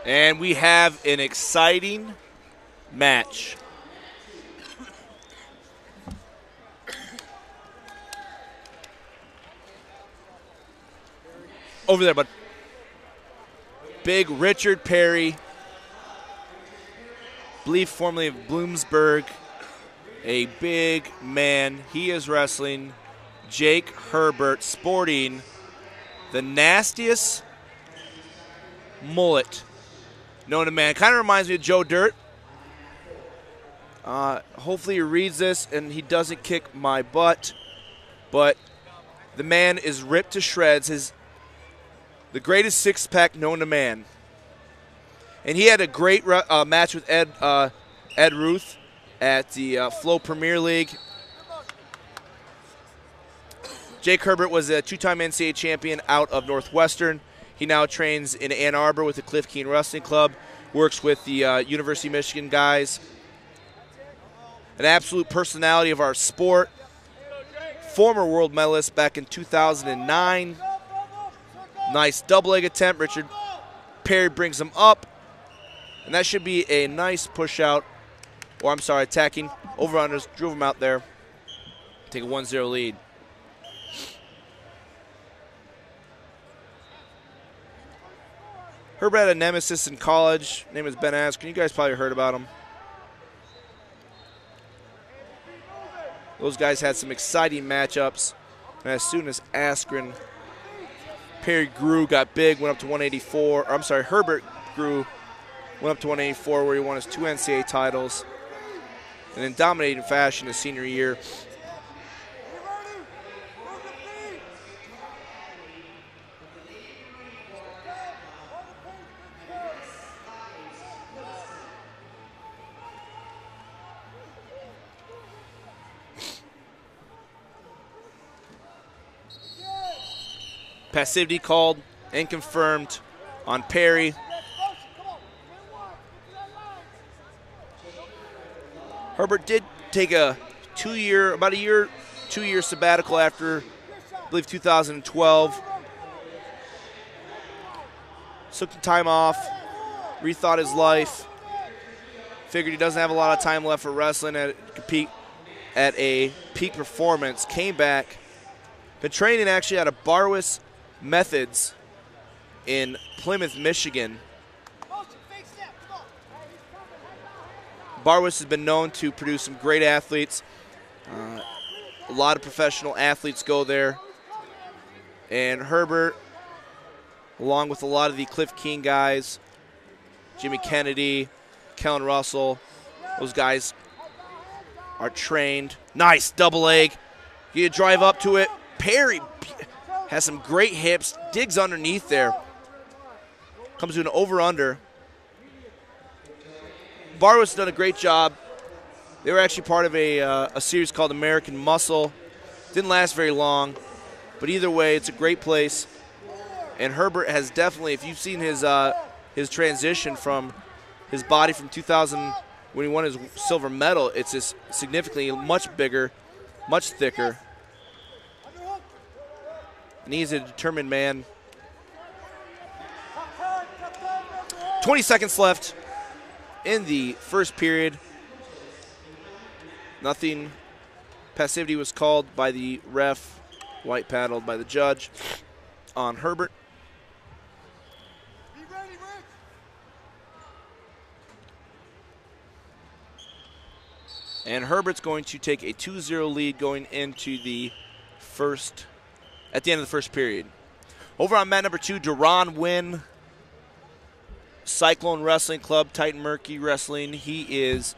And we have an exciting match. Over there, bud. Big Richard Perry, believe formerly of Bloomsburg, a big man. He is wrestling Jake Herbert, sporting the nastiest mullet known to man. Kind of reminds me of Joe Dirt. Hopefully he reads this and he doesn't kick my butt, but the man is ripped to shreds. The greatest six-pack known to man. And he had a great match with Ed Ruth at the Flow Premier League. Jake Herbert was a two-time NCAA champion out of Northwestern. He now trains in Ann Arbor with the Cliff Keen Wrestling Club, works with the University of Michigan guys. An absolute personality of our sport. Former world medalist back in 2009. Nice double leg attempt. Richard Perry brings him up. And that should be a nice push out. Or I'm sorry, attacking. Over-unders. Drove him out there. Take a 1-0 lead. Herbert had a nemesis in college. Name is Ben Askren. You guys probably heard about him. Those guys had some exciting matchups. And as soon as Askren, Perry grew, got big, went up to 184. Or, I'm sorry, Herbert grew, went up to 184 where he won his 2 NCAA titles. And in dominating fashion his senior year. Passivity called and confirmed on Perry. Herbert did take a 2-year sabbatical after, I believe, 2012. Took some time off, rethought his life, figured he doesn't have a lot of time left for wrestling to compete at a peak performance. Came back, been training actually out of Barwis Methods in Plymouth, Michigan. Barwis has been known to produce some great athletes. A lot of professional athletes go there. And Herbert, along with a lot of the Cliff Keen guys, Jimmy Kennedy, Kellen Russell, those guys are trained. Nice double leg. You drive up to it. Perry has some great hips, digs underneath there. Comes to an over-under. Barwis done a great job. They were actually part of a series called American Muscle. Didn't last very long, but either way, it's a great place. And Herbert has definitely, if you've seen his transition from his body from 2000 when he won his silver medal, it's just significantly much bigger, much thicker. And he's a determined man. 20 seconds left in the first period. Nothing. Passivity was called by the ref. White paddled by the judge on Herbert. And Herbert's going to take a 2-0 lead going into the first, at the end of the first period. Over on mat number 2, Deron Wynn, Cyclone Wrestling Club, Titan Murky Wrestling. He is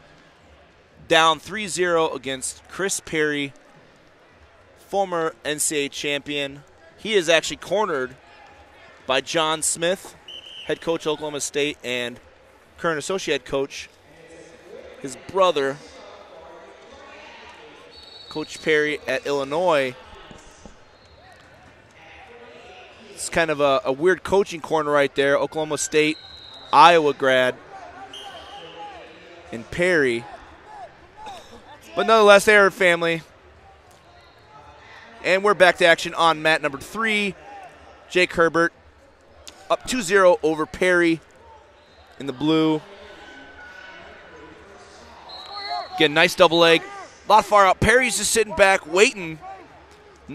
down 3-0 against Chris Perry, former NCAA champion. He is actually cornered by John Smith, head coach Oklahoma State, and current associate coach, his brother, Coach Perry at Illinois. It's kind of a weird coaching corner right there. Oklahoma State, Iowa grad, and Perry. But nonetheless, they are a family. And we're back to action on mat number 3. Jake Herbert up 2-0 over Perry. in the blue. Again, nice double leg. A lot far out. Perry's just sitting back, waiting.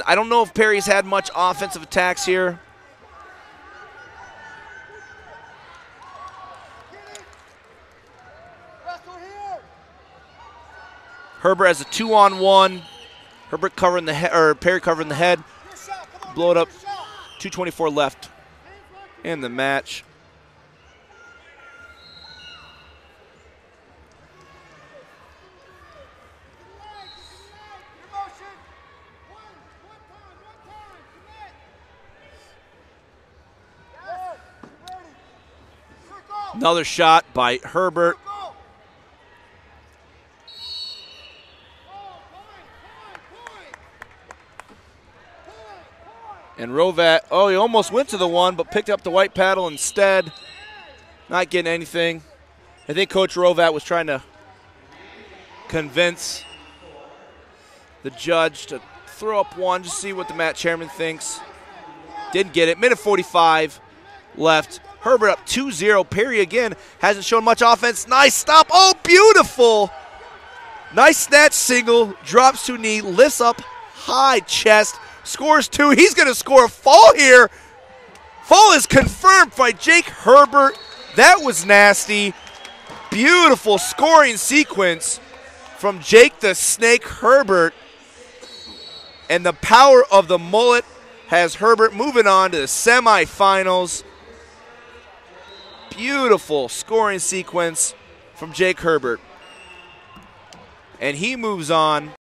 I don't know if Perry's had much offensive attacks here. Herbert has a 2-on-1. Herbert covering the head, or Perry covering the head. Blow it up. 2:24 left in the match. Another shot by Herbert. And Rovat, oh, he almost went to the one, but picked up the white paddle instead. Not getting anything. I think Coach Rovat was trying to convince the judge to throw up one, just see what the mat chairman thinks. Didn't get it. Minute 45 left. Herbert up 2-0. Perry again hasn't shown much offense. Nice stop. Oh, beautiful. Nice snatch single. Drops to knee. Lifts up high chest. Scores 2. He's going to score a fall here. Fall is confirmed by Jake Herbert. That was nasty. Beautiful scoring sequence from Jake the Snake Herbert. And the power of the mullet has Herbert moving on to the semifinals. Beautiful scoring sequence from Jake Herbert. And he moves on